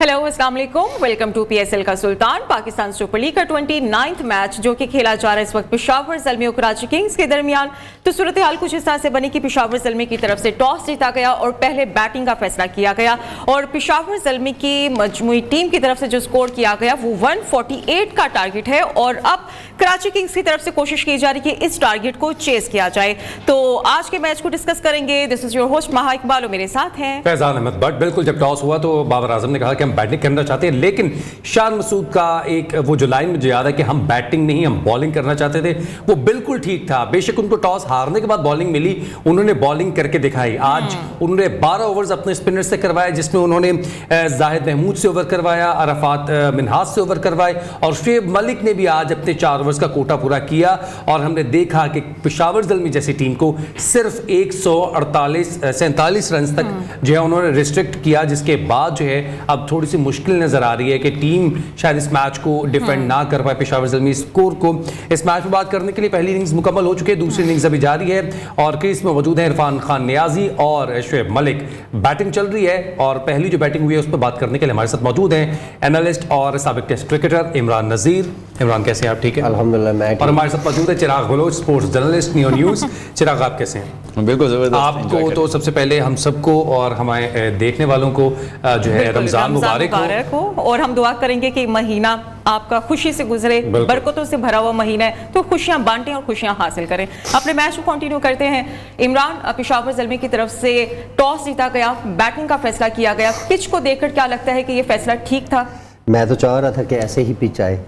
Hello अस्सलाम वालेकुम, welcome to PSL का सुल्तान। पाकिस्तान सुपर लीग का 29वां मैच जो कि खेला जा रहा है इस वक्त पेशावर ज़ल्मी और कराची किंग्स के दरमियान। तो सूरत हाल कुछ इस तरह से बनी कि पेशावर ज़ल्मी की तरफ से टॉस जीता गया और पहले बैटिंग का फैसला किया गया और पेशावर ज़ल्मी की मजमूई टीम की तरफ से जो स्कोर किया गया वो 148 का टारगेट है और अब कराची किंग्स की तरफ से कोशिश की जा रही है कि इस टारगेट को चेस किया जाए। तो आज के मैच को डिस्कस करेंगे। दिस इज योर होस्ट महा इकबाल और मेरे साथ हैं फैजान अहमद भट्ट। बिल्कुल, जब टॉस हुआ तो बाबर आजम ने कहा कि हम बैटिंग करना चाहते हैं, लेकिन शान मसूद का एक वो जो लाइन मुझे याद है कि हम बैटिंग नहीं हम बॉलिंग करना चाहते थे, वो बिल्कुल ठीक था। बेशक उनको टॉस हारने के बाद बॉलिंग मिली, उन्होंने बॉलिंग करके दिखाई। आज उन्होंने 12 ओवर्स अपने स्पिनर से करवाए, जिसमें उन्होंने जाहिद महमूद से ओवर करवाया, अरफात मिन्हाज से ओवर करवाए और शुएब मलिक ने भी आज अपने 4 ओवर्स का कोटा पूरा किया। और हमने देखा कि पेशावर ज़ल्मी जैसी टीम को सिर्फ 147 रन तक जो है उन्होंने रिस्ट्रिक्ट किया, जिसके बाद जो है अब थोड़ी सी मुश्किल नजर आ रही है कि टीम शायद इस मैच को डिफेंड ना कर पाए पेशावर ज़ल्मी स्कोर को। इस मैच में बात करने के लिए पहली इनिंग्स मुकम्मल हो चुकी है, दूसरी इनिंग्स अभी जारी है और क्रीज में मौजूद है इरफान खान नियाजी और शुएब मलिक। बैटिंग चल रही है और पहली जो बैटिंग हुई है उस पर बात करने के लिए हमारे साथ मौजूद हैं एनालिस्ट और साबिक टेस्ट क्रिकेटर इमरान नज़ीर। इमरान कैसे हैं आप? ठीक है अल्हम्दुलिल्लाह मैं। और हमारे साथ मौजूद है Chirag Baloch, sports journalist, Neo News. Chirag आप कैसे हैं? बिल्कुल ज़बरदस्त। आपको तो सबसे पहले हम सबको और हमारे देखने वालों को जो है रमज़ान मुबारक हो और हम दुआ करेंगे कि महीना आपका खुशी से गुजरे, बरकतों से भरा हुआ महीना है, तो खुशियां बांटें और खुशियां हासिल करें। अपने मैच को कंटिन्यू करते हैं। इमरान, पेशावर ज़ल्मी की तरफ से टॉस जीता गया, बैटिंग का फैसला किया गया। पिच को देखकर क्या लगता है कि ये फैसला ठीक था? मैं तो चाह रहा था कि ऐसे ही पिच आए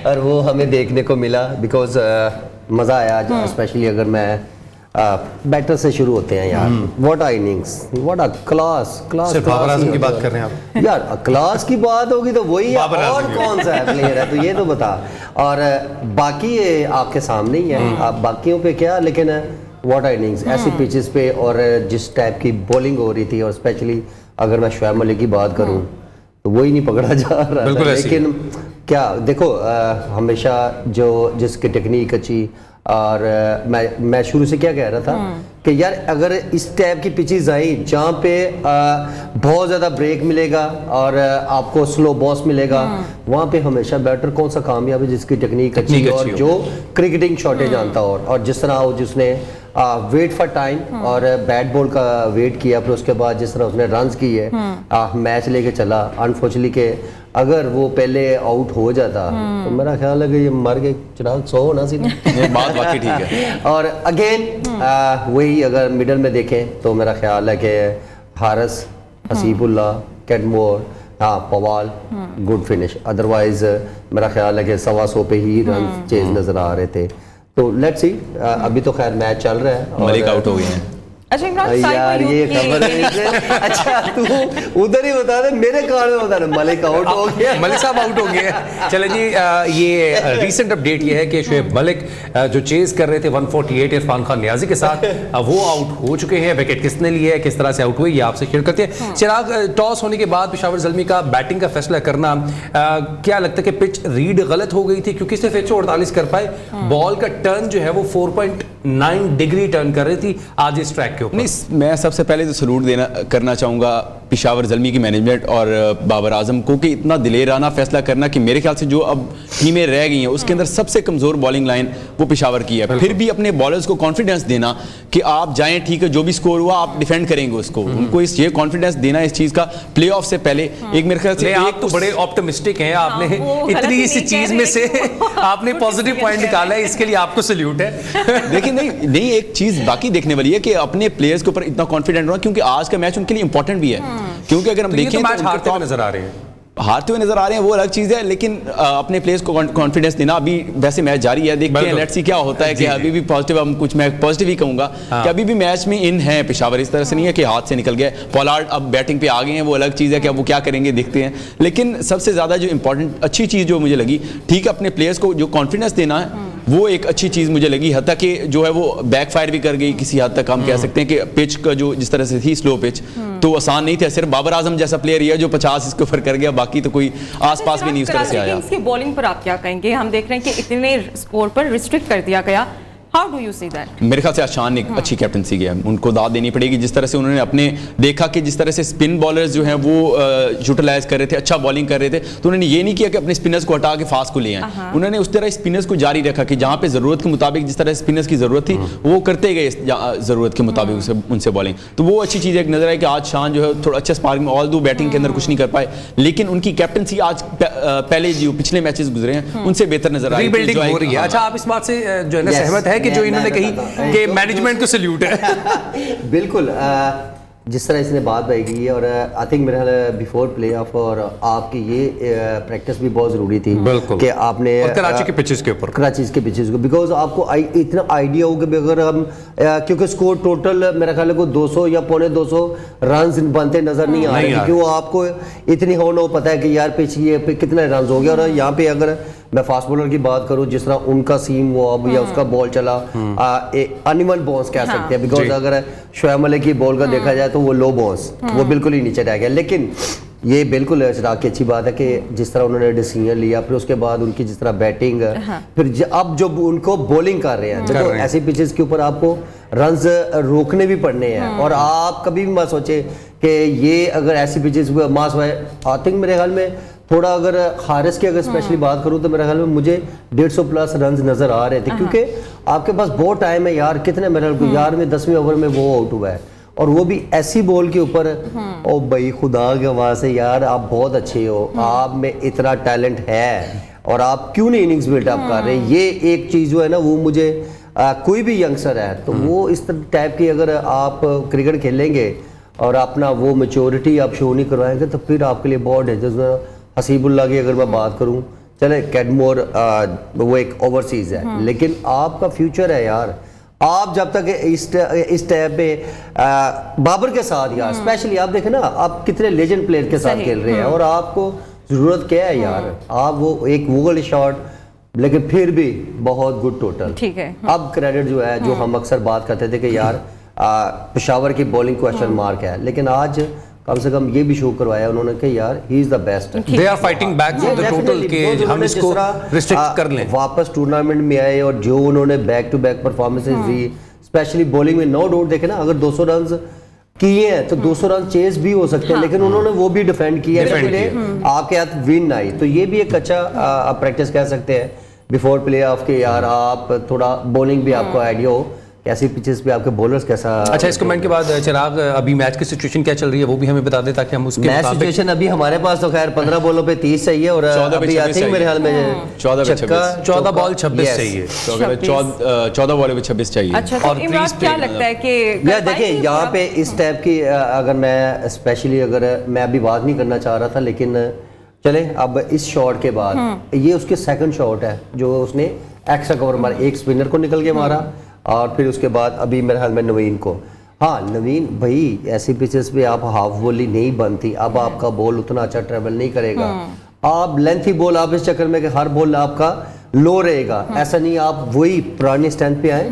और वो हमें देखने को मिला बिकॉज मज़ा आया आज, स्पेशली अगर मैं बैटर से शुरू होते हैं यार। What a innings, what a class Babar Azam की बात कर रहे हैं आप यार। क्लास की बात होगी तो वही है, और कौन सा है प्लेयर है तो ये तो बता। और बाकी ये आपके सामने ही है, आप बाकियों पे क्या, लेकिन व्हाट आ इनिंग्स ऐसी पिचेस पे और जिस टाइप की बॉलिंग हो रही थी, और स्पेशली अगर मैं शुएब मलिक की बात करूँ तो वही नहीं पकड़ा जा रहा था। लेकिन क्या देखो, हमेशा जो जिसकी टेक्निक अच्छी, और मैं शुरू से क्या कह रहा था कि यार अगर इस टाइप की पिचेस आई जहाँ पे बहुत ज़्यादा ब्रेक मिलेगा और आपको स्लो बॉस मिलेगा, वहाँ पे हमेशा बैटर कौन सा कामयाब है जिसकी टेक्निक अच्छी और जो क्रिकेटिंग शॉटेज जानता हो। और जिस तरह जिसने वेट फॉर टाइम और बैट बॉल का वेट किया, फिर उसके बाद जिस तरह उसने रन्स किए, मैच लेके चला। अनफॉर्चुनेटली के अगर वो पहले आउट हो जाता तो मेरा ख्याल है कि ये मर के चिराग 100 होना सी बात बाकी ठीक है। और अगेन वही अगर मिडल में देखें तो मेरा ख्याल है कि हारिस, हसीबुल्लाह, कैटमोर, पवाल, गुड फिनिश। अदरवाइज मेरा ख्याल है कि 125 पे ही रन चेज नजर आ रहे थे। तो लेट्स सी, अभी तो खैर मैच चल रहा है। मलिक आउट हो गए हैं। अच्छा इमरान, यार ये खबर है। अच्छा तू उधर ही बता दे, मेरे कान में बता दे मलिक आउट हो गया। मलिक साहब आउट हो गए। चले जी, ये रीसेंट अपडेट ये है कि शुएब मलिक जो चेज कर रहे थे 148 इरफान खान नियाजी के साथ, वो आउट हो चुके हैं। विकेट किसने लिया है, किस तरह से आउट हुए, ये आपसे शेयर करते हैं। चिराग, टॉस होने के बाद पेशावर ज़ल्मी का बैटिंग का फैसला करना, क्या लगता है कि पिच रीड गलत हो गई थी? क्योंकि सिर्फ 148 कर पाए, बॉल का टर्न जो है वो 4.9 डिग्री टर्न कर रही थी आज इस ट्रैक के ऊपर। नहीं, मैं सबसे पहले तो सलूट करना चाहूँगा पेशावर ज़ल्मी की मैनेजमेंट और बाबर आजम को कि इतना दिलेराना फैसला करना कि मेरे ख्याल से जो अब टीमें रह गई हैं उसके अंदर सबसे कमज़ोर बॉलिंग लाइन वो पेशावर की है। फिर भी अपने बॉलर्स को कॉन्फिडेंस देना कि आप जाएं, ठीक है, जो भी स्कोर हुआ आप डिफेंड करेंगे उसको। उनको ये कॉन्फिडेंस देना इस चीज़ का प्ले ऑफ से पहले। एक मेरे ख्याल से आप तो बड़े ऑप्टिमिस्टिक हैं, आपने इतनी इसी चीज़ में से आपने पॉजिटिव पॉइंट निकाला है, इसके लिए आपको सल्यूट है। देखिए नहीं एक चीज़ बाकी देखने वाली है कि अपने प्लेयर्स के ऊपर इतना कॉन्फिडेंट होना, क्योंकि आज का मैच उनके लिए इंपॉर्टेंट भी है। क्योंकि अगर हम देखें तो मैच हारते हुए नजर आ रहे हैं, वो अलग चीज़ है, लेकिन अपने प्लेयर्स को कॉन्फिडेंस देना। अभी वैसे मैच जारी है, देखते हैं लेट्स सी क्या होता है। कि अभी भी पॉजिटिव, हम कुछ मैं पॉजिटिव ही कहूँगा कि अभी भी मैच में इन है पेशावर, इस तरह से नहीं है कि हाथ से निकल गए। पोलार्ड अब बैटिंग पे आ गए हैं, वो अलग चीज़ है कि अब वो क्या करेंगे देखते हैं। लेकिन सबसे ज़्यादा जो इंपॉर्टेंट अच्छी चीज़ जो मुझे लगी, ठीक है, अपने प्लेयर्स को जो कॉन्फिडेंस देना है वो एक अच्छी चीज़ मुझे लगी। हत्ता कि जो है वो बैकफायर भी कर गई किसी हद तक। हम कह सकते हैं कि पिच का जो जिस तरह से थी स्लो पिच, तो आसान नहीं था। सिर्फ बाबर आजम जैसा प्लेयर ही है जो 50 इसके ऊपर कर गया, बाकी तो कोई आसपास भी नहीं उस तरह से आया। इसकी बॉलिंग पर आप क्या कहेंगे? हम देख रहे हैं कि इतने स्कोर पर रिस्ट्रिक्ट कर दिया गया, how do you see that? मेरे ख्याल से आशान ने एक अच्छी कैप्टनसी किया है, उनको दाद देनी पड़ेगी। जिस तरह से उन्होंने अपने देखा कि जिस तरह से स्पिन बॉलर्स जो हैं वो यूटिलाइज कर रहे थे, अच्छा बॉलिंग कर रहे थे, तो उन्होंने ये नहीं किया कि अपने स्पिनर्स को हटा के फास्ट को ले आए। उन्होंने उस तरह स्पिनर्स को जारी रखा कि जहाँ पे ज़रूरत के मुताबिक जिस तरह स्पिनर्स की ज़रूरत थी वो करते गए ज़रूरत के मुताबिक उनसे बॉलिंग। तो वो अच्छी चीज़ एक नजर आई कि आज शान जो है थोड़ा अच्छा स्पार्क में, ऑल दो बैटिंग के अंदर कुछ नहीं कर पाए, लेकिन उनकी कैप्टनसी आज पहले जो पिछले मैचेस गुजरे हैं उनसे बेहतर नजर आई। रीबिल्डिंग हो रही है। अच्छा, आप इस बात से जो है ना सहमत है कि जो इन्होंने कही कि मैनेजमेंट को सल्यूट है? बिल्कुल, जिस तरह इसने बात बताई की है, और आई थिंक मेरे ख्याल बिफोर प्ले ऑफ और आपकी ये प्रैक्टिस भी बहुत ज़रूरी थी। बिल्कुल कि आपने कराची के पिचेस के ऊपर, कराची के पिचेस को, बिकॉज आपको इतना आइडिया हो कि अगर हम क्योंकि स्कोर टोटल मेरा ख्याल है को 200 या पौने 200 रन बनते नजर नहीं आ रहे, क्योंकि वो आपको इतनी हो पता है कि यार पिच ये पे कितने रन हो गए। और यहाँ पे अगर मैं फास्ट बॉलर की बात करूं, जिस तरह उनका सीम वो अब या उसका बॉल चला, अनिमल बाउंस कह सकते हैं, बिकॉज अगर शोएब मलिक की बॉल का देखा जाए तो वो लो बाउंस, वो बिल्कुल ही नीचे रह गया। लेकिन ये बिल्कुल चिराग की अच्छी बात है कि जिस तरह उन्होंने डिसीजन लिया, फिर उसके बाद उनकी जिस तरह बैटिंग, फिर अब जो उनको बॉलिंग कर रहे हैं, देखो ऐसी पिचेस के ऊपर आपको रन्स रोकने भी पड़ने हैं। और आप कभी भी मत सोचे कि ये अगर ऐसी पिचेस मास आई थिंक मेरे ख्याल में थोड़ा, अगर हारिस की अगर स्पेशली बात करूं तो मेरे ख्याल में मुझे 150 प्लस रन नजर आ रहे थे, क्योंकि आपके पास बहुत टाइम है यार। कितने मेरे यार में 10वें ओवर में वो आउट हुआ है, और वो भी ऐसी बॉल के ऊपर। ओ भाई खुदा के वहां से यार, आप बहुत अच्छे हो, आप में इतना टैलेंट है, और आप क्यों नहीं इनिंग्स बिल्डअप कर रहे? ये एक चीज जो है ना, वो मुझे कोई भी यंगस्टर है तो वो इस टाइप की अगर आप क्रिकेट खेलेंगे और अपना वो मेच्योरिटी आप शो नहीं करवाएंगे तो फिर आपके लिए बहुत डेंजरस। हसीबुल्ला की अगर मैं बात करूं, चले कैडमोर वो एक ओवरसीज है, लेकिन आपका फ्यूचर है यार। आप जब तक इस टाइप पे बाबर के साथ यार स्पेशली आप देखें ना, आप कितने लेजेंड प्लेयर के साथ खेल रहे हैं, और आपको जरूरत क्या है यार? आप वो एक वोगल शॉट, लेकिन फिर भी बहुत गुड टोटल, ठीक है। अब क्रेडिट जो है, जो हम अक्सर बात करते थे कि यार पेशावर की बॉलिंग क्वेश्चन मार्क है, लेकिन आज कम से कम ये भी शो करवाया उन्होंने कि यार he is the best. They are fighting back for the total के हम इसको रिस्ट्रिक्ट कर लें, वापस टूर्नामेंट में आए, और जो उन्होंने बैक टू बैक परफॉर्मेंसेस दी, स्पेशली बॉलिंग में। नो डाउट देखे ना, अगर 200 रन किए हैं तो 200 रन चेस भी हो सकते हैं, लेकिन उन्होंने वो भी डिफेंड किया है, आपके हाथ विन आई। तो ये भी एक अच्छा आप प्रैक्टिस कह सकते हैं बिफोर प्ले ऑफ के यार, आप थोड़ा बॉलिंग भी आपको आइडिया हो ऐसी पिचेस पे आपके बॉलर्स कैसा। अच्छा, इस कमेंट के बाद चिराग, अभी मैच की सिचुएशन क्या चल रही है वो भी हमें बता दे, ताकि हम उसके मैच सिचुएशन अभी हमारे पास तो खैर 15 बॉलों पे 30 चाहिए, और अभी आई थिंक मेरे ख्याल में 14 बॉल 26 चाहिए, 14 बॉल पे 26 चाहिए। अच्छा, तो इमरान क्या लगता है कि यार देखिए यहाँ पे इस टाइप की अगर मैं स्पेशली, अगर मैं अभी बात नहीं करना चाह रहा था, लेकिन चले अब इस शॉट के बाद ये उसके सेकंड शॉट है जो उसने एक्स्ट्रा कवर मारा, एक स्पिनर को निकल के मारा, और फिर उसके बाद अभी मेरे ख्याल में नवीन को। हाँ नवीन भाई, ऐसी पिचेस पे आप हाफ बॉली नहीं बनती, अब आपका बॉल उतना अच्छा ट्रेवल नहीं करेगा, आप लेंथी बॉल, आप इस चक्कर में कि हर बॉल आपका लो रहेगा, ऐसा नहीं, आप वही पुरानी स्टैंड पे आए,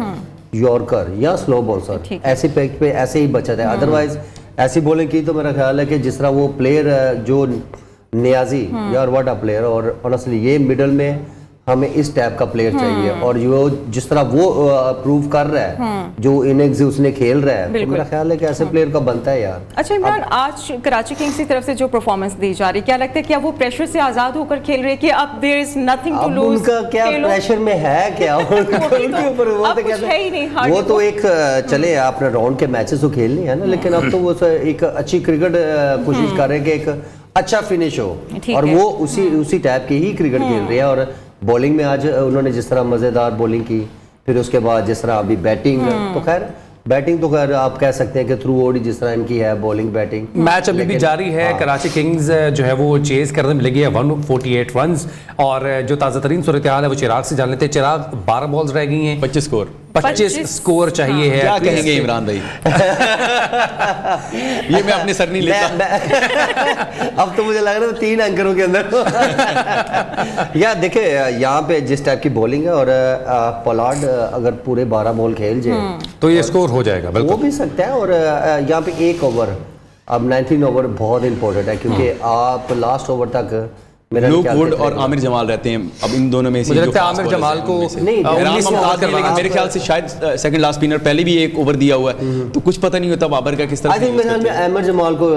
यॉर्कर या स्लो बाउंसर, ऐसी पैक पे ऐसे ही बचत है। अदरवाइज ऐसी बॉलिंग की तो मेरा ख्याल है कि जिस तरह वो प्लेयर जो नियाजी, यार व्हाट अ प्लेयर, और ऑनेस्टली ये मिडल में हमें इस टाइप का प्लेयर चाहिए, और जो जिस तरह वो प्रूव कर रहा है, जो इनिंग्स उसने खेल रहा है, तो मेरा ख्याल है कि ऐसे प्लेयर का बनता है यार। अच्छा इमरान, आज कराची किंग्स की तरफ से जो परफॉर्मेंस दी जा रही है, क्या लगता है कि वो प्रेशर से आजाद होकर खेल रहे हैं कि अब there is nothing to lose? उनका क्या प्रेशर में है क्या उनके ऊपर? वो तो कहते हैं वो तो एक चले आपने राउंड के मैचेस तो खेलने हैं ना, लेकिन अब तो वो एक अच्छी क्रिकेट कोशिश कर रहे हैं कि एक अच्छा फिनिश हो, और वो उसी टाइप की ही क्रिकेट खेल रहे हैं। और बॉलिंग में आज उन्होंने जिस तरह मज़ेदार बॉलिंग की, फिर उसके बाद जिस तरह अभी बैटिंग, तो खैर बैटिंग तो खैर आप कह सकते हैं कि थ्रू ओडी जिस तरह इनकी है बॉलिंग बैटिंग। मैच अभी भी जारी है, कराची किंग्स जो है वो चेज करने में लगी है 148 रन्स, और जो ताज़ा तरीन सूरत हाल है वो चिराग से जान लेते हैं। चिराग, 12 बॉल्स रह गई हैं, 25 स्कोर चाहिए है, क्या कहेंगे इमरान भाई? ये मैं अपने सर नहीं लेता। अब तो मुझे लग रहा है 3 एंकरों के अंदर। यार देखे यहाँ पे जिस टाइप की बॉलिंग है, और पोलार्ड अगर पूरे 12 बॉल खेल जाए तो ये स्कोर हो जाएगा, हो भी सकता है। और यहाँ पे एक ओवर, अब 19 ओवर बहुत इंपॉर्टेंट है, क्योंकि आप लास्ट ओवर तक मेरा लुक ख्याल वुड से और आमिर जमाल रहते हैं। अब इन दोनों में से मुझे जो लगता है fast आमिर bowlers जमाल हैं, को उनमें से। नहीं, इमरान 19 मुमताज ओवर खेलेंगे। करवाना मेरे ख्याल से शायद सेकंड लास्ट स्पिनर पहले भी एक ओवर दिया हुआ है, तो कुछ पता नहीं होता बाबर का किस तरह आई थिंक मेरे ख्याल में अहमद जमाल को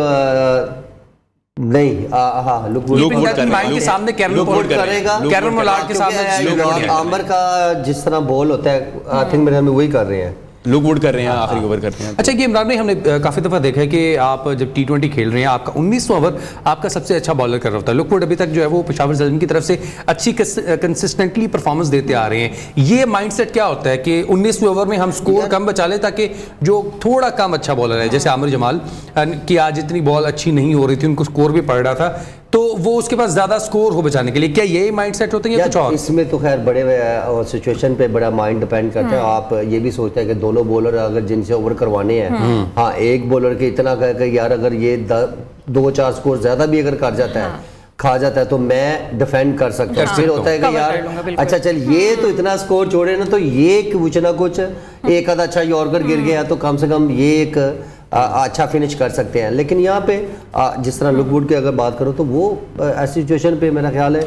नहीं हाँ look Luke Wood Keeping that in कर रहे mind हैं, के सामने कैरन Luke Wood पोलार्ड कर रहे हैं, करेगा Luke कैरन Wood पोलार्ड के सामने क्योंकि Luke Wood है। आमिर का जिस तरह बॉल होता है आई थिंक मेरे ख्याल में वही कर रहे हैं। लुक वुड कर रहे हैं, आखिरी ओवर करते हैं। अच्छा, ये इमरान भाई हमने काफी दफा देखा है कि आप जब T20 खेल रहे हैं, आपका 19वां ओवर आपका सबसे अच्छा बॉलर कर रहा होता है। लुक वुड अभी तक जो है वो पेशावर ज़ल्मी की तरफ से अच्छी कंसिस्टेंटली परफॉर्मेंस देते आ रहे हैं। ये माइंडसेट क्या होता है कि 19वें ओवर में हम स्कोर कम बचा लें ताकि जो थोड़ा कम अच्छा बॉलर है, जैसे आमिर जमाल की आज इतनी बॉल अच्छी नहीं हो रही थी, उनको स्कोर भी पड़ रहा था, तो वो उसके पास ज्यादा स्कोर हो बचाने के लिए, क्या यही माइंडसेट होते हैं या कुछ और? इसमें तो खैर बड़े सिचुएशन पे बड़ा माइंड डिपेंड करता है। आप ये भी सोचते हैं कि दोनों बॉलर अगर जिनसे ओवर करवाने हैं, हाँ एक बॉलर के इतना कह कि यार अगर ये 2-4 स्कोर ज्यादा भी अगर कर जाता है खा जाता है तो मैं डिफेंड कर सकता हूँ। फिर होता है कि Cover यार कर लूंगा, बिल्कुल। अच्छा चल ये तो इतना स्कोर छोड़े ना, तो ये कुछ ना कुछ एक आधा अच्छा यॉर्कर गिर गया तो कम से कम ये एक अच्छा फिनिश कर सकते हैं। लेकिन यहाँ पे जिस तरह लुक वुड की अगर बात करो तो वो ऐसी सिचुएशन पे मेरा ख्याल है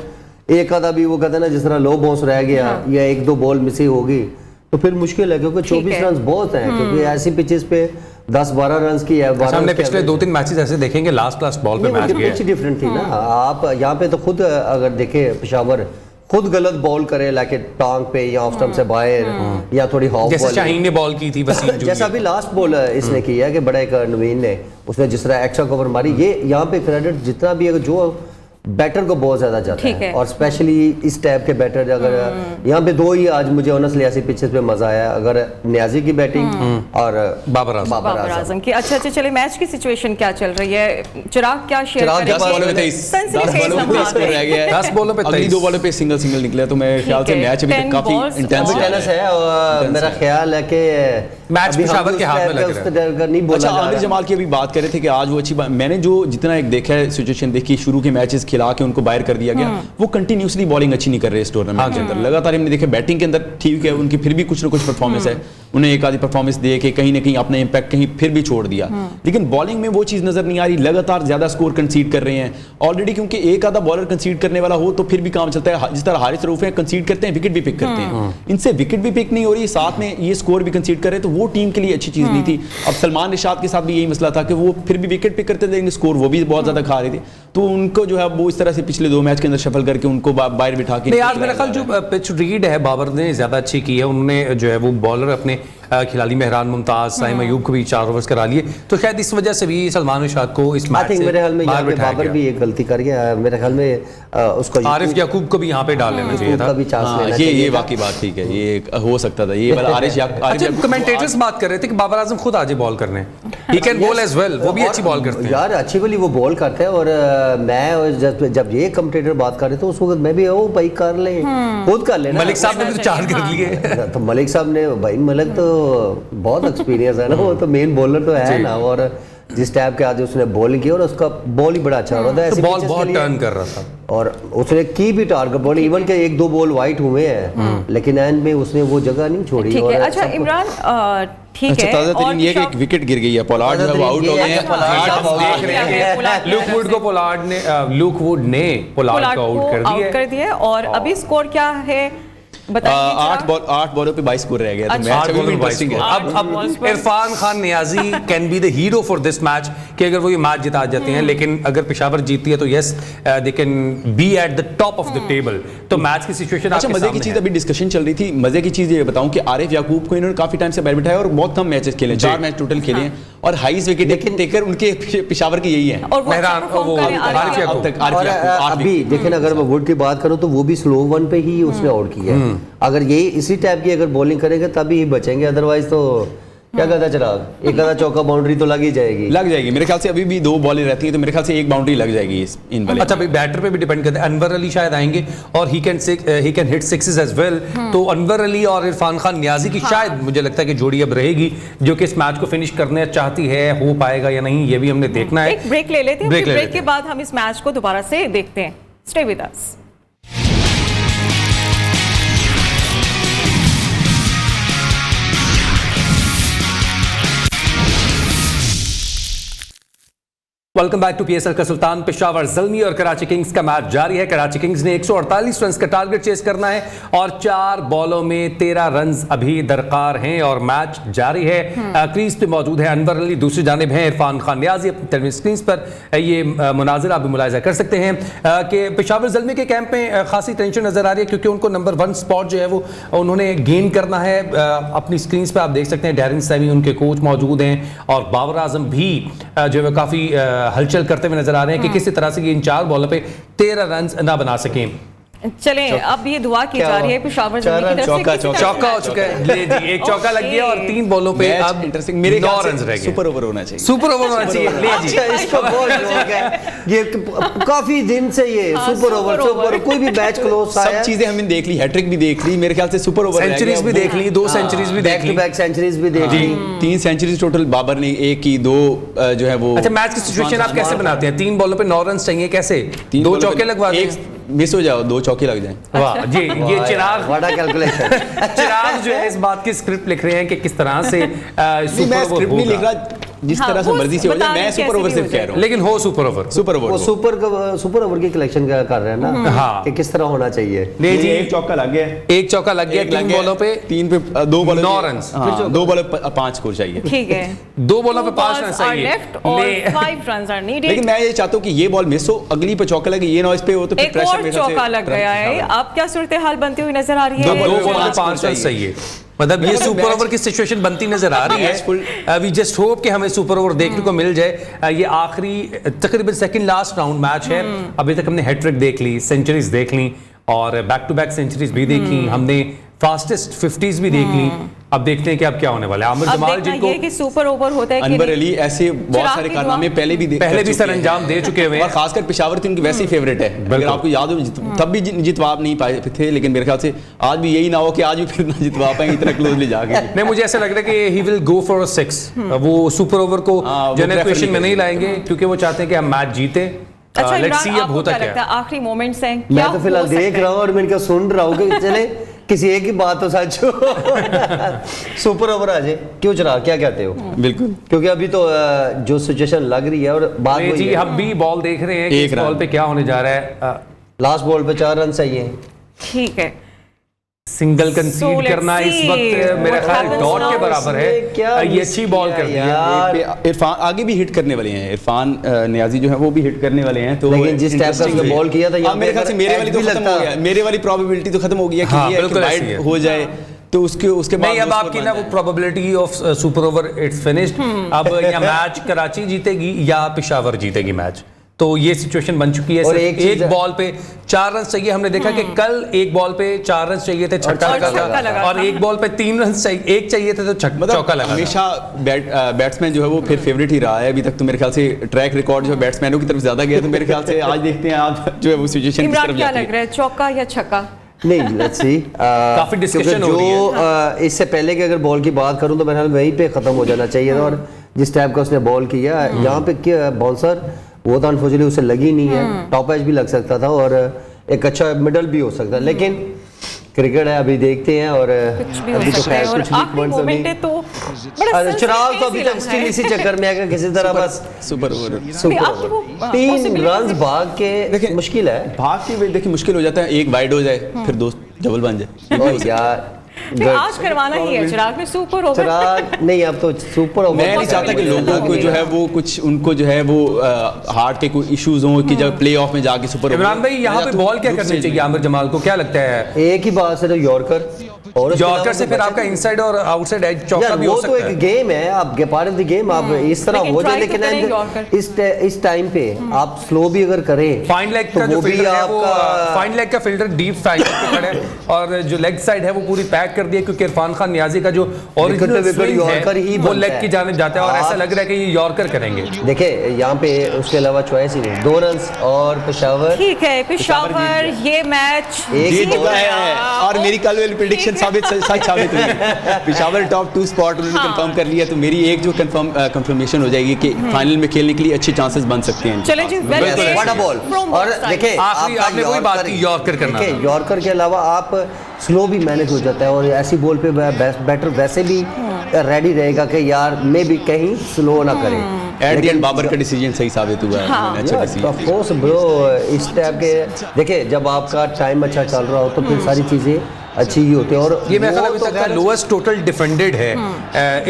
एक आधा भी वो कहते हैं ना, जिस तरह लो बाउंस रह गया या 1-2 बॉल मिस होगी तो फिर मुश्किल है, क्योंकि 24 रन बहुत हैं, क्योंकि ऐसी पिचेस पे 10-12 रन की है। अच्छा, हमने पिछले 2-3 मैचेस ऐसे देखेंगे लास्ट बॉल पे मैच गए। पिच डिफरेंट थी ना। आप यहाँ पे तो खुद अगर देखे पेशावर खुद गलत बॉल करे, लाके टांग पे या ऑफ स्टंप से बाहर या थोड़ी हाफ जैसे बॉल, शाहीन ने बॉल की थी वसीम जैसा जूनियर। अभी लास्ट बॉल इसने किया है कि बड़ा एक नवीन ने उसने जिस तरह एक्स्ट्रा कवर मारी, ये यहाँ पे क्रेडिट जितना भी अगर जो बैटर को बहुत ज्यादा जाता ठीक है। और स्पेशली इस टाइप के बैटर अगर यहाँ पे 2 ही आज मुझे ऑनेस्टली ऐसी पिचेस पे मजा आया, अगर नियाजी की बैटिंग और बाबर आजम। बाबर आजम की। अच्छा चले मैच की सिचुएशन क्या चल रही है? चिराग क्या शेयर चिराग, करेंगे? 10 बॉलों में 23 Sensitive 10 बॉलों में case 23 स्कोर रह गया है। 10 बॉलों पे अगली 23 2 बॉलों पे सिंगल निकला, तो मेरे ख्याल से है। मैच अभी 10 तक काफी balls इंटेंस और- टेनिस है और मेरा ख्याल है कि मैच अभी हम पेशावर भी के उस हाथ में टाइप लग का रहा है। उस तरह का नहीं बोला अच्छा, जा आमिर रहा। जमाल की अभी बात कर रहे थे कि आज वो अच्छी बात, मैंने जो जितना एक देखा है सिचुएशन देखी, शुरू के मैचेस खिला के उनको बाहर कर दिया गया, वो कंटिन्यूसली बॉलिंग अच्छी नहीं कर रहे इस टूर्नामेंट के अंदर। लगातार हमने देखा बैटिंग के अंदर ठीक है, उनकी फिर भी कुछ ना कुछ परफॉर्मेंस है, उन्हें एक आधी परफॉर्मेंस दे के कहीं ना कहीं अपना इंपैक्ट कहीं फिर भी छोड़ दिया, लेकिन बॉलिंग में वो चीज नजर नहीं आ रही। लगातार ज्यादा स्कोर कंसीड कर रहे हैं ऑलरेडी, क्योंकि एक आधा बॉलर कंसीड करने वाला हो तो फिर भी काम चलता है। जिस तरह हारिस रऊफ है कंसीड करते हैं, विकेट भी पिक करते हैं, इनसे विकेट भी पिक नहीं हो रही, साथ में ये स्कोर भी कंसीड कर रहे हैं, तो वो टीम के लिए अच्छी चीज नहीं थी। अब सलमान निशात के साथ भी यही मसला था कि वो फिर भी विकेट पिक करते थे, लेकिन स्कोर वो भी बहुत ज्यादा खा रहे थे, तो उनको जो है वो इस तरह से पिछले 2 मैच के अंदर शफल करके उनको बाहर बिठा के नहीं, आज मेरा ख्याल जो पिच रीड है बाबर ने ज्यादा अच्छी की है। उन्होंने जो है वो बॉलर अपने खिलाड़ी मेहरान मुमताज, साइम अयूब को भी 4 ओवर्स करा लिए, तो शायद इस वजह से भी सलमान निशात को इस आई मैच थिंक से मेरे ख्याल में यहाँ बाहर पे बिठाया बाबर गया। भी एक गलती कर गया। मेरे ख्याल में उसको आरिफ याकूब को भी यहाँ पे डाल लेना चाहिए यूट्यूब था। का भी चांस हाँ, लेना ये चाहिए था। वाकई बात ठीक है, ये हो सकता था, ये वाला आरिफ अच्छा, कमेंटेटर्स बात कर रहे थे कि बाबर आजम खुद आज बॉल करने, he can bowl as well, वो भी अच्छी बॉल करते हैं यार, अच्छी वाली वो बॉल करते हैं। और मैं जब ये कमेंटेटर बात कर रहे थे उस वक्त मैं भी ओ भाई कर ले, खुद कर लेना। मलिक साहब ने भी तो 4 कर लिए। तो मलिक साहब ने, भाई मलिक तो बहुत एक्सपीरियंस है ना, वो तो मेन बॉलर तो है ना, और जिस टाइप के आज उसने बॉलिंग की और उसका बॉल ही बड़ा अच्छा हो रहा था, तो बॉल बहुत टर्न कर रहा था और उसने की भी टारगेट बॉल, इवन के 1-2 बॉल वाइट हुए हैं, लेकिन एंड में उसने वो जगह नहीं छोड़ी। ठीक और है। अच्छा सबको- इमरान, ठीक अच्छा, है। ताजा तरीन ये कि पिशावर- एक विकेट गिर गई है, पोलार्ड जो है वो आउट हो गए हैं। अच्छा, देख रहे हैं पोलार्ड लुक वुड को लुक वुड ने पोलार्ड को आउट कर दिया। और अभी स्कोर क्या है बताइए? 8 बॉलों पे 22 स्कोर रह गया, तो अच्छा। मैच 8 अभी भी बॉल इंटरेस्टिंग है। अब Irfan Khan Niazi can be the hero for this match कि अगर वो ये मैच जिता जाते हैं, लेकिन अगर पेशावर जीतती है तो yes they can be at the top of the table. तो मैच की सिचुएशन अच्छा, मजे की चीज अभी डिस्कशन चल रही थी, मजे की चीज ये बताऊं कि आरिफ याकूब को इन्होंने काफी टाइम से बैट बिठाया और बहुत कम मैचेस खेले, 4 मैच टोटल खेले हैं, और हाईएस्ट विकेट टेकर उनके पेशावर की यही है। और वो मेहरान, अच्छा perform वो करें, आरिफ आरिफ याकूब। अब तक आरिफ और याकूब 8 अभी देखें, अगर मैं वुड की बात करूं तो वो भी स्लो वन पे ही उसने आउट किया है। अगर यही इसी टाइप की अगर बॉलिंग करेंगे तभी ही बचेंगे, अदरवाइज तो क्या कहता चिराग, एक आधा चौका बाउंड्री तो लग ही जाएगी। लग जाएगी मेरे ख्याल से, अभी भी 2 बॉलें रहती हैं तो मेरे ख्याल से 1 बाउंड्री लग जाएगी इन बॉलें। अच्छा, भाई बैटर पे भी डिपेंड करता है। अनवर अली शायद आएंगे और he can hit sixes as well, तो अनवर अली और इरफान खान नियाजी की शायद मुझे लगता है कि जोड़ी अब रहेगी, जो कि इस मैच को फिनिश करने चाहती है। हो पाएगा या नहीं ये भी हमने देखना है। एक ब्रेक ले लेते हैं, ब्रेक ले ब्रेक लेते के बाद हम इस मैच को दोबारा से देखते हैं। Stay with us. Welcome back to PSL का सुल्तान। पेशावर ज़ल्मी और कराची किंग्स का मैच जारी है। कराची किंग्स ने 148 रन का टारगेट चेस करना है और 4 बॉलों में 13 रन अभी दरकार हैं और मैच जारी है। क्रीज पे मौजूद है अनवर अली, दूसरी जानिब है इरफान खान नियाजी। अपनी टेलीविजन स्क्रीन पर ये मुनाज़िरा आप भी मुलाहिज़ा कर सकते हैं कि पेशावर ज़ल्मी के कैंप में खासी टेंशन नजर आ रही है क्योंकि उनको नंबर 1 स्पॉट जो है वो उन्होंने गेन करना है। अपनी स्क्रीन पर आप देख सकते हैं डैरिन सैमी उनके कोच मौजूद हैं और बाबर आजम भी जो है काफ़ी हलचल करते हुए नजर आ रहे हैं कि किस तरह से इन 4 बॉलों पे 13 रन ना बना सकें। चलें अब ये दुआ की जा रही है पेशावर ज़ल्मी की तरफ से चौका हो चुका है जी, एक चौका लग गया और 3 बॉलों पे अब इंटरेस्टिंग मेरे 9 रन रह गए। सुपर ओवर होना चाहिए, सुपर ओवर होना चाहिए। ले जी, अच्छा, इसको बहुत शौक है ये काफी दिन से ये सुपर ओवर कोई भी मैच क्लोज था। सब चीजें हमने देख ली, हैट्रिक भी देख ली, मेरे ख्याल से सुपर ओवर सेंचुरीज भी देख ली, 2 सेंचुरीज भी देख ली, बैक सेंचुरीज भी देख ली, 3 सेंचुरीज टोटल बाबर ने, 1 की 2 जो है वो। अच्छा, मैच की सिचुएशन आप कैसे बनाते हैं? 3 बॉलों पे 9 रन चाहिए, कैसे 2 चौके लगवा दें? मिस हो जाओ 2 चौके लग जाएं। वाह जी, ये चिराग बड़ा कैलकुलेशन। चिराग जो है इस बात की स्क्रिप्ट लिख रहे हैं कि किस तरह से मैं स्क्रिप्ट नहीं लिख रहा, जिस तरह से मर्जी से हो जाए। मैं सुपर ओवर सिर्फ कह रहा हूं, लेकिन हो सुपर ओवर। सुपर ओवर वो सुपर ओवर की कलेक्शन कर रहे हैं ना, हाँ, कि किस तरह होना चाहिए। ले जी, एक चौका लग गया, 3 बॉलों पे 2 बॉलों 9 रन, 2 बॉलों पे 5 स्कोर चाहिए। ठीक है, 2 बॉलों पे 5 रन चाहिए, 5 रन आर नीडेड। लेकिन मैं ये चाहता हूं कि ये बॉल मिस हो, अगली पे चौका लगे, ये ना इस पे हो तो फिर एक प्रेशर और मेरे ख्याल से चौका लग गया है। अब क्या सूरत हाल बनती हुई नजर आ रही है? 2 बॉलों पे 5 रन चाहिए, मतलब ये सुपर ओवर की सिचुएशन बनती नजर आ रही है। वी जस्ट होप कि हमें सुपर ओवर देखने को मिल जाए। ये आखिरी तकरीबन सेकंड लास्ट राउंड मैच है। अभी तक हमने हैट्रिक देख ली, सेंचुरीज देख ली और बैक टू बैक सेंचुरीज भी देखी, हमने फास्टेस्ट 50s भी देख ली। अब देखते हैं कि अब क्या होने वाला है। आमिर जमाल जिनको ये कि सुपर ओवर होता है कि अनवर अली ऐसे बहुत सारे कारनामे पहले भी सर अंजाम दे चुके हुए हैं और खासकर पेशावर तो उनकी वैसे ही फेवरेट है। अगर आपको याद हो तब भी जितवा नहीं पाए थे, लेकिन मेरे ख्याल से आज भी यही ना हो कि आज भी फिर ना जितवा पाएंगे इतना क्लोजली जाके। नहीं, मुझे ऐसा लग रहा है कि ही विल गो फॉर 6। वो सुपर ओवर को जनरल क्वेश्चन में नहीं लाएंगे क्योंकि वो चाहते हैं कि हम मैच जीते। अच्छा, लेट्स सी अब होता क्या है। आखिरी मोमेंट्स हैं, मैं तो फिलहाल देख रहा हूँ और मैं इनका सुन रहा हूँ कि चले किसी एक ही बात तो सच हो। सुपर ओवर आ जाए क्यों चला, क्या कहते हो? बिल्कुल, क्योंकि अभी तो जो सिचुएशन लग रही है और बात वही जी, है। हम भी बॉल देख रहे हैं कि इस बॉल पे क्या होने जा रहा है। लास्ट बॉल पे 4 रन चाहिए। ठीक है, सिंगल कंसीड करना इस वक्त मेरा ख्याल डॉट के बराबर है। ये अच्छी बॉल कर दी है। इरफान आगे भी हिट करने वाले हैं, इरफान नियाजी जो है वो भी हिट करने वाले हैं। तो लेकिन जिस टाइप का उसने बॉल किया था यहाँ मेरे ख्याल से मेरे वाली तो खत्म हो गया, मेरे वाली प्रोबेबिलिटी तो खत्म हो गई है कि वाइड हो जाए तो उसके बाद नहीं, अब आपकी ना वो probability of super over it's finished. अब या मैच कराची जीतेगी या पेशावर जीतेगी मैच, तो ये सिचुएशन बन चुकी है। और एक बॉल पे 4 रन चाहिए। हमने देखा कि कल एक बॉल पे 4 रन चाहिए थे, छक्का लगा, और एक बॉल पे 3 रन चाहिए, एक चाहिए थे तो चौका लगा। हमेशा बैट्समैन जो है वो फिर फेवरेट ही रहा है अभी तक। तो मेरे ख्याल से ट्रैक रिकॉर्ड जो है बैट्समैनों की तरफ ज्यादा गया, तो मेरे ख्याल से आज देखते हैं आज जो है वो सिचुएशन किस तरफ क्या लग रहा है, चौका या छक्का? नहीं, लेट्स सी। काफी डिस्कशन हो रही है। इससे पहले कि अगर बॉल की बात करूं तो मेरे ख्याल वहीं पे खत्म हो जाना चाहिए था। और जिस टाइप का उसने बॉल किया यहाँ पे, क्या बाउंसर वो तो अनफॉर्चुनेटली उसे लगी नहीं है। टॉप एज भी लग सकता था और एक अच्छा मिडल भी हो सकता है, लेकिन क्रिकेट है, अभी देखते हैं। और अभी तो खैर कुछ आखिरी मोमेंट है तो बड़ा चिराग तो अभी तक स्टिल इसी चक्कर में है, किसी तरह बस सुपर ओवर 3 रन भाग के मुश्किल है। भाग के देखिए मुश्किल हो जाता है, एक वाइड हो जाए फिर 2 डबल बन जाए। यार आज करवाना ही है चिराग में सुपर ओवर। चिराग नहीं, अब तो सुपर ओवर। मैं नहीं चाहता कि लोगों को जो है वो कुछ उनको जो है वो हार्ट के कोई इश्यूज हों कि जब प्ले ऑफ में जाके सुपर। इमरान भाई, यहाँ पे बॉल क्या करनी चाहिए आमिर जमाल को, क्या लगता है? एक ही बात है, यॉर्कर। और यॉर्कर से फिर आपका इनसाइड और आउटसाइड एज चौका भी हो सकता है। वो तो एक गेम है, आप पार्ट ऑफ द गेम आप इस तरह हो जाए, लेकिन इस टाइम पे आप स्लो भी अगर करें, फाइन लेग का जो फील्डर है वो फाइन लेग का फील्डर डीप साइड पे खड़ा है और जो लेग साइड है वो पूरी पैक कर दी है क्योंकि इरफान खान नियाजी का जो ओरिजिनल स्विंग है वो लेग की जाने जाता है और ऐसा लग रहा है कि ये यॉर्कर करेंगे। देखिए यहाँ पे उसके अलावा चॉइस ही नहीं, 2 रन और पेशावर। ठीक है, पेशावर ये मैच जीत गया है और मेरी कल वाली प्रेडिक्शन सच साबित हुई। पेशावर टॉप 2 स्पॉट उन्होंने कंफर्म कर लिया, तो मेरी एक जो कंफर्मेशन हो जाएगी कि फाइनल में खेलने के लिए अच्छे चांसेस बन सकते हैं। चलें जी, बड़ा बॉल। और देखिए आपने वही बात की, यॉर्कर करना। देखिए यॉर्कर के अलावा आप स्लो भी मैनेज हो जाता है और ऐसी बॉल पे बैटर वैसे भी रेडी रहेगा कि यार मैं भी कहीं स्लो ना करें। एट द एंड बाबर का डिसीजन सही साबित हुआ है, उन्होंने अच्छा डिसीजन ऑफ कोर्स ब्रो, इस टाइप के देखिए जब आपका टाइम अच्छा चल रहा हो तो फिर सारी चीज़ें अच्छी ही होती है। और ये मेरे ख्याल वो अभी तो तक का खैर- लोएस्ट टोटल डिफेंडेड है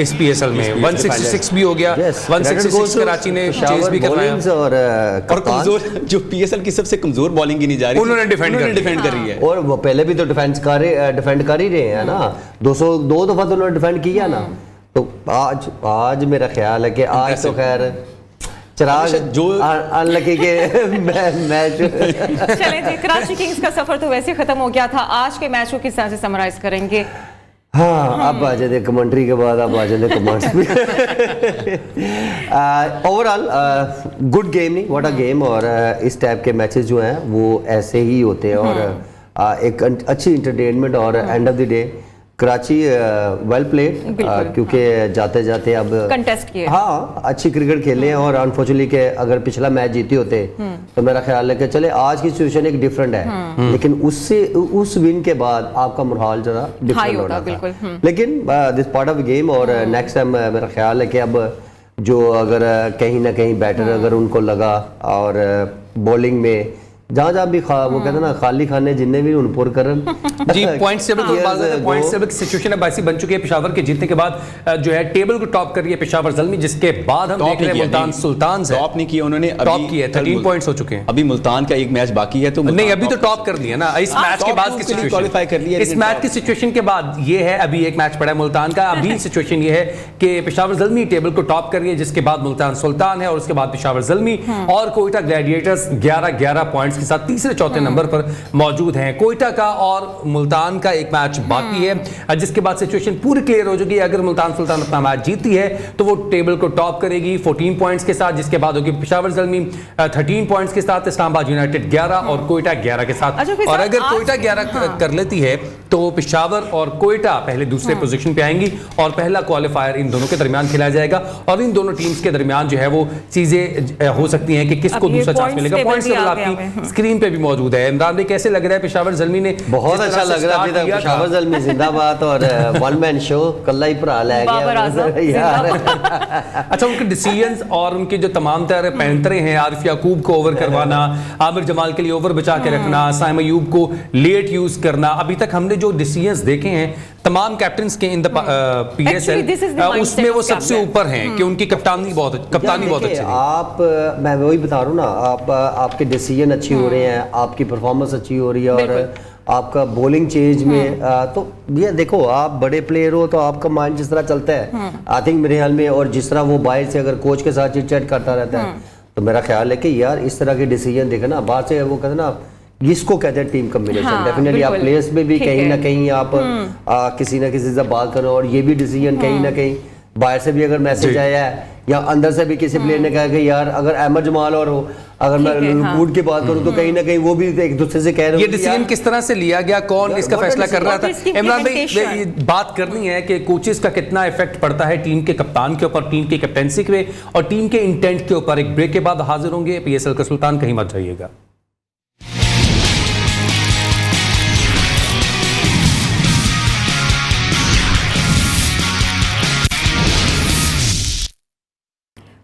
इस PSL में। 166 भी हो गया, Yes, 166 कराची ने चेज भी करवाया bowlings और और कप्तान। कमजोर जो PSL की सबसे कमजोर बॉलिंग गिनी जा रही है उन्होंने डिफेंड कर रही है। और वो पहले भी तो डिफेंड कर ही रहे हैं ना, 202 दफा तो उन्होंने डिफेंड किया ना। तो आज मेरा ख्याल है कि आज तो खैर चिराग जो अनलकी के मैच चलें जी, कराची किंग्स का सफर तो वैसे खत्म हो गया था, आज के मैच को किस तरह से समराइज करेंगे? हाँ, अब आ जाते कमेंट्री के बाद, अब आ जाते कमेंट्स भी। ओवरऑल गुड गेम, नहीं व्हाट अ गेम। और इस टाइप के मैचेस जो हैं वो ऐसे ही होते हैं और एक अच्छी इंटरटेनमेंट। और end of the day Karachi well played, क्योंकि जाते जाते अब कंटेस्ट किए, हाँ अच्छी क्रिकेट खेले हैं। और अनफॉर्चुनेटली के अगर पिछला मैच जीते होते तो मेरा ख्याल है कि चले आज की सिचुएशन एक डिफरेंट है, लेकिन उससे उस विन के बाद आपका माहौल जरा डिफरेंट हो रहा था। लेकिन दिस पार्ट ऑफ गेम। और नेक्स्ट टाइम मेरा ख्याल है कि अब जो अगर कहीं ना कहीं बैटर अगर उनको लगा और बॉलिंग में जहाँ भी वो कहते हैं ना खाली खाने जितने भी उनपुर करन जी। पॉइंट टेबल की बात करें तो पॉइंट टेबल की सिचुएशन अब ऐसी बन चुकी है, पेशावर के जीतने के बाद जो है टेबल को टॉप कर रही है पेशावर ज़ल्मी, जिसके बाद हम देख रहे हैं मुल्तान सुल्तान से टॉप नहीं किया उन्होंने, टॉप किया है, 13 पॉइंट्स हो चुके हैं। अभी मुल्तान का एक मैच बाकी है तो नहीं, अभी तो टॉप कर लिया ना इस मैच के बाद की सिचुएशन, क्वालीफाई कर लिया। इस मैच की सिचुएशन के बाद ये है, अभी एक मैच पड़ा है मुल्तान का। अभी सिचुएशन ये है कि पेशावर ज़ल्मी टेबल को टॉप कर रही है, जिसके बाद मुल्तान सुल्तान है और उसके बाद पेशावर ज़ल्मी और कोयटा ग्लैडिएटर्स 11 पॉइंट्स के साथ तीसरे चौथे नंबर पर मौजूद हैं। कोयटा का और मुल्तान का एक मैच बाकी है, जिसके बाद सिचुएशन पूरी क्लियर हो जाएगी। अगर मुल्तान सुल्तान अपना मैच जीती है तो वो टेबल को टॉप करेगी 14 पॉइंट्स के साथ, जिसके बाद होगी पेशावर ज़ल्मी 13 पॉइंट्स के साथ, इस्लामाबाद यूनाइटेड 11 और कोयटा 11 के साथ। और अगर कोयटा 11 कर लेती है तो पेशावर और कोयटा पहले दूसरे पोजीशन पे आएंगी और पहला क्वालिफायर इन दोनों के दरमियान खेला जाएगा। और इन दोनों टीम्स के दरमियान जो है वो चीजें हो सकती हैं कि किसको दूसरा चांस मिलेगा। पॉइंट्स टेबल आपकी स्क्रीन पे भी मौजूद है। इमरान भाई कैसे लग रहा है पेशावर ज़ल्मी ने? बहुत अच्छा लग रहा है पेशावर ज़ल्मी जिंदाबाद। और वन मैन शो कल्ला ही भरा ले गया यार। अच्छा, उनके डिसीजंस और उनके जो तमाम तरह पैंतरे हैं, आरिफ याकूब को ओवर करवाना, आमिर जमाल के लिए ओवर बचा के रखना, साइम अयूब को लेट यूज करना, अभी तक हमने जो डिसीजंस देखे हैं तमाम कैप्टन्स के इन द PSL उसमें वो सबसे ऊपर हैं कि उनकी कप्तानी बहुत अच्छी है। आप मैं वही बता रहा हूँ ना, आपके डिसीजन अच्छी हो रहे हैं, आपकी परफॉर्मेंस अच्छी हो रही है और आपका बॉलिंग चेंज में तो ये देखो आप बड़े प्लेयर हो तो आपका माइंड जिस तरह चलता है आई थिंक मेरे ख्याल में, और जिस तरह वो बाहर से अगर कोच के साथ चिट चैट करता रहता है तो मेरा ख्याल है कि यार इस तरह के डिसीजन देखे ना बाहर से, वो कहते ना इसको कहते हैं टीम कॉम्बिनेशन। डेफिनेटली आप प्लेयर्स में भी कहीं ना कहीं आप किसी ना किसी से बात करो, और ये भी डिसीजन कहीं ना कहीं बाहर से भी अगर मैसेज आया है या अंदर से भी किसी प्लेयर ने कहा कि यार अगर अहमद जमाल और अगर मैं लुकवुड की बात करूं तो कहीं ना कहीं वो भी एक दूसरे से कह रहे हैं। ये डिसीजन किस तरह से लिया गया, कौन इसका फैसला कर रहा था? इमरान भाई ये बात करनी है कि कोचेस का कितना इफेक्ट पड़ता है टीम के कप्तान के ऊपर, टीम की कैप्टेंसी पे और टीम के इंटेंट के ऊपर। एक ब्रेक के बाद हाजिर होंगे। PSL का सुल्तान, कहीं मत जाइएगा।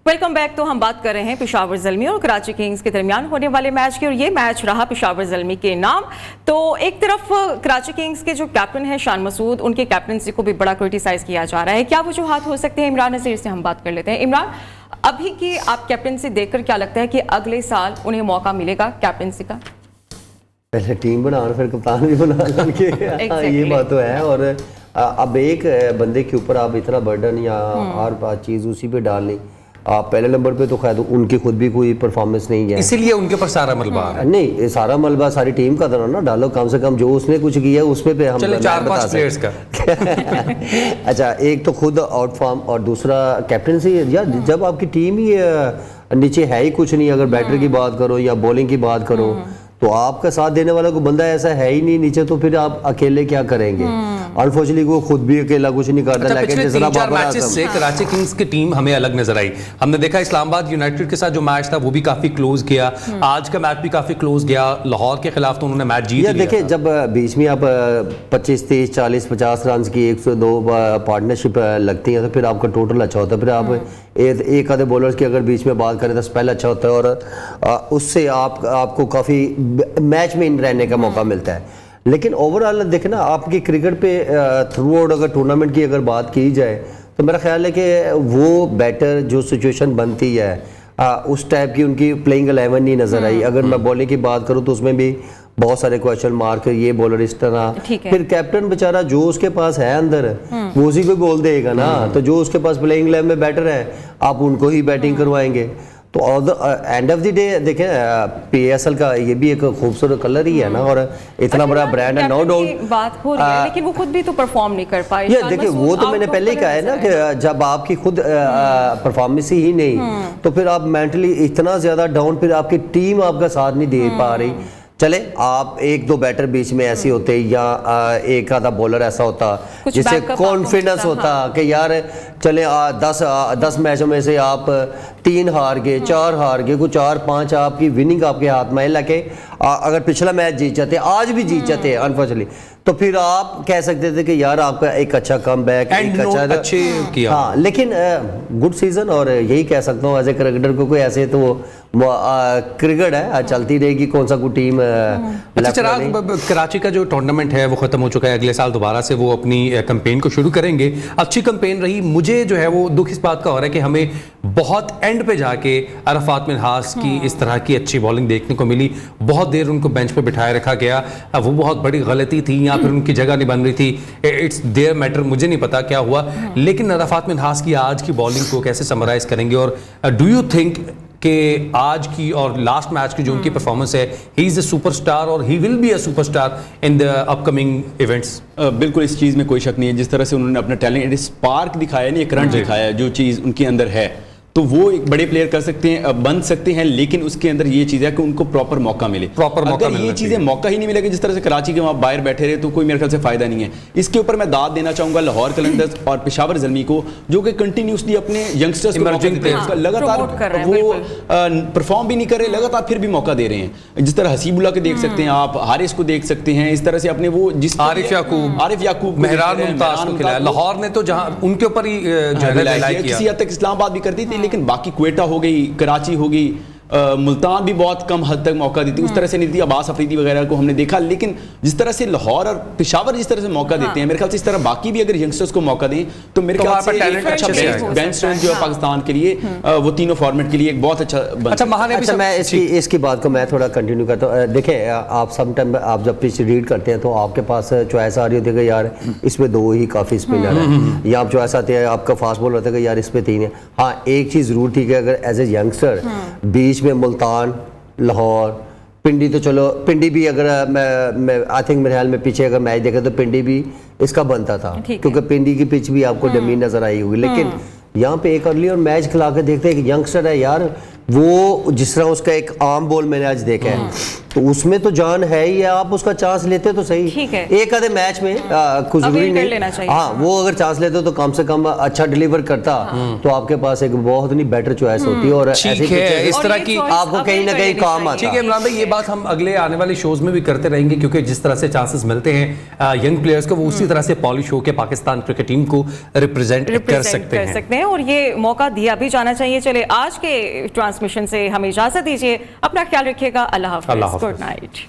Welcome back. तो हम बात कर रहे हैं पेशावर ज़ल्मी और कराची किंग्स के दरमियान होने वाले मैच की, और ये मैच रहा पेशावर ज़ल्मी के नाम। तो एक तरफ कराची किंग्स के जो कैप्टन हैं शान मसूद, उनके कैप्टनसी को भी बड़ा क्रिटिसाइज किया जा रहा है। क्या वजूहात हो सकते हैं? इमरान नज़ीर से हम बात कर लेते हैं। इमरान, अभी की आप कैप्टनसी देखकर क्या लगता है कि अगले साल उन्हें मौका मिलेगा कैप्टनसी का? पहले टीम बना और फिर कप्तान भी बना करके ये बात तो है। और अब एक बंदे के ऊपर आप इतना बर्डन या हर चीज़ उसी पे डालनी, आप पहले नंबर पे तो खैर उनकी खुद भी कोई परफॉर्मेंस नहीं है, इसीलिए उनके ऊपर सारा मलबा है। नहीं, सारा मलबा सारी टीम का था ना, डालो कम से कम जो उसने कुछ किया उसमें पे हम चले 4-5 प्लेयर्स का। अच्छा, एक तो खुद आउट फॉर्म और दूसरा कैप्टनसी। यार जब आपकी टीम ही नीचे है ही कुछ नहीं, अगर बैटर की बात करो या बॉलिंग की बात करो तो आपका साथ देने वाला कोई बंदा ऐसा है ही नहीं नीचे, तो फिर आप अकेले क्या करेंगे? अनफॉर्चुनेटली वो खुद भी अकेला कुछ नहीं करता, अच्छा, लेकिन पिछले जिस तरह 3-4 बाबर मैचेस आजम से कराची किंग्स की टीम हमें अलग नजर आई। हमने देखा इस्लामाबाद यूनाइटेड के साथ जो मैच था वो भी काफी क्लोज गया, आज का मैच भी काफी क्लोज गया, लाहौर के खिलाफ तो उन्होंने मैच जीत लिया। देखिए जब बीच में आप 25, 30, 40, 50 रन की 102 पार्टनरशिप लगती है तो फिर आपका टोटल अच्छा होता है। फिर आप एक आधे बॉलर्स की अगर बीच में बात करें तो स्पेल अच्छा होता है और उससे आपको काफ़ी मैच में इन रहने का मौका मिलता है। लेकिन ओवरऑल देखें ना, आपकी क्रिकेट पे थ्रू आउट अगर टूर्नामेंट की अगर बात की जाए तो मेरा ख्याल है कि वो बेटर जो सिचुएशन बनती है उस टाइप की उनकी प्लेइंग 11 नहीं नज़र आई। अगर मैं बॉलिंग की बात करूँ तो उसमें भी बहुत सारे क्वेश्चन मार्क, ये बॉलर इस तरह, फिर कैप्टन बेचारा जो उसके पास है अंदर वो उसी को बोल देगा ना, तो जो उसके पास प्लेइंग 11 में बैटर है आप उनको ही बैटिंग करवाएंगे। तो एंड ऑफ द डे देखें PSL का ये भी एक खूबसूरत कलर ही है ना, और इतना बड़ा ब्रांड है, नो डाउट बात हो रही है, लेकिन वो खुद भी तो परफॉर्म नहीं कर पाए। ये देखिए वो तो मैंने पहले ही कहा है ना कि जब आपकी खुद परफॉर्मेंस ही नहीं तो फिर आप मेंटली इतना ज्यादा डाउन, फिर आपकी टीम आपका साथ नहीं दे पा रही। चले आप एक दो बैटर बीच में ऐसे होते या एक आधा बॉलर ऐसा होता जिससे कॉन्फिडेंस होता कि यार चले 10 मैचों में से आप 3 हार गए, 4 हार गए, कुछ 4-5 आपकी विनिंग आपके हाथ में लगे, अगर पिछला मैच जीत जाते, आज भी जीत जाते हैं अनफॉर्चुनेटली, तो फिर आप कह सकते थे कि यार आपका एक अच्छा कम बैक, एक अच्छा अच्छे किया। हाँ, लेकिन गुड सीजन, और यही कह सकता हूँ एज ए क्रिकेटर को, कोई ऐसे तो क्रिकेट है चलती रहेगी, कौन सा कोई टीम। अच्छा चिराग, कराची का जो टूर्नामेंट है वो खत्म हो चुका है, अगले साल दोबारा से वो अपनी कैंपेन को शुरू करेंगे। अच्छी कैंपेन रही, मुझे जो है वो दुख इस बात का हो रहा है कि हमें बहुत एंड पे जाके अरफात मिन्हास की इस तरह की अच्छी बॉलिंग देखने को मिली, बहुत देर उनको बेंच पे बिठाए रखा गया, वो बहुत बड़ी गलती थी, या फिर उनकी जगह नहीं बन रही थी, इट्स देयर मैटर, मुझे नहीं पता क्या हुआ। लेकिन अरफात मिन्हास की आज की बॉलिंग को कैसे समराइज करेंगे, और डू यू थिंक कि आज की और लास्ट मैच की जो उनकी परफॉर्मेंस है, ही इज अ सुपरस्टार और he will be a superstar in the upcoming events? बिल्कुल इस चीज़ में कोई शक नहीं है, जिस तरह से उन्होंने अपना टैलेंट स्पार्क दिखाया नहीं, करंट दिखाया, जो चीज़ उनके अंदर है, तो वो एक बड़े प्लेयर कर सकते हैं, बन सकते हैं, लेकिन उसके अंदर ये चीज़ है कि उनको प्रॉपर मौका मिले। अगर ये चीज़ें मौका ही नहीं मिलेगी, जिस तरह से कराची के वहाँ बाहर बैठे रहे, तो कोई मेरे ख्याल से फायदा नहीं है। इसके ऊपर मैं दाद देना चाहूँगा लाहौर कलंदर्स और पेशावर ज़ल्मी को, जो कि कंटिन्यूसली अपने यंगस्टर्स को लगातार वो परफॉर्म भी नहीं कर रहे, लगातार फिर भी मौका दे रहे हैं। जिस तरह हसीबुल्ला के देख सकते हैं आप, हारिस को देख सकते हैं, इस तरह से अपने वो जिस आरिफ याकूब, मेहरान मुमताज को खिलाया, लाहौर ने तो जहाँ उनके ऊपर ही किसी हद तक इस्लामाबाद भी कर दी थी, लेकिन बाकी क्वेटा हो गई, कराची हो गई, मुल्तान भी बहुत कम हद तक मौका देती, उस तरह से नहीं दी। अब्बास अफरीदी वगैरह को हमने देखा, लेकिन जिस तरह से लाहौर और पेशावर जिस तरह से मौका देते हैं, मेरे ख्याल से इस तरह बाकी भी अगर यंगस्टर्स को मौका दें तो मेरे ख्याल से अच्छा बेंच स्ट्रेंथ जो है पाकिस्तान के लिए, वो तीनों फॉर्मेट के लिए एक बहुत अच्छा। मैं इसकी बात को मैं थोड़ा कंटिन्यू करता हूँ। देखिए आप समटाइम आप जब पिच रीड करते हैं तो आपके पास चॉइस आ रही होती है कि यार इसमें 2 ही काफ़ी स्पिनर है, या आप चॉइस आते हैं आपका फास्ट बॉलर होता है कि यार इस पे 3 है। हाँ, एक चीज़ जरूर ठीक है, अगर एज ए यंगस्टर बीच में मुल्तान, लाहौर, पिंडी, तो चलो पिंडी भी अगर मैं आई थिंक मेरे ख्याल में पीछे अगर मैच देखा तो पिंडी भी इसका बनता था, क्योंकि पिंडी की पिच भी आपको जमीन नजर आई होगी। लेकिन यहाँ पे एक अर्ली और मैच खिला के देखते हैं, एक यंगस्टर है यार, वो जिस तरह उसका एक आर्म बॉल मैंने आज देखा है, तो उसमें तो जान है ही है, आप उसका चांस लेते तो सही, एक आधे मैच में कुछ जरूरी नहीं। हाँ, वो अगर चांस लेते तो कम से कम अच्छा डिलीवर करता, तो आपके पास एक बहुत नहीं बेटर चॉइस होती है, और इस तरह की आपको कहीं ना कहीं काम आता है। ठीक है इमरान भाई, ये बात हम अगले आने वाले शोज में भी करते रहेंगे, क्योंकि जिस तरह से चांसेस मिलते हैं यंग प्लेयर्स को, वो उसी तरह से पॉलिश होकर पाकिस्तान क्रिकेट टीम को रिप्रेजेंट कर सकते हैं, और ये मौका दिया भी जाना चाहिए। चले आज के ट्रांसमिशन से हमें इजाजत दीजिए, अपना ख्याल रखिएगा, अल्लाह हाफ़िज़, गुड नाइट।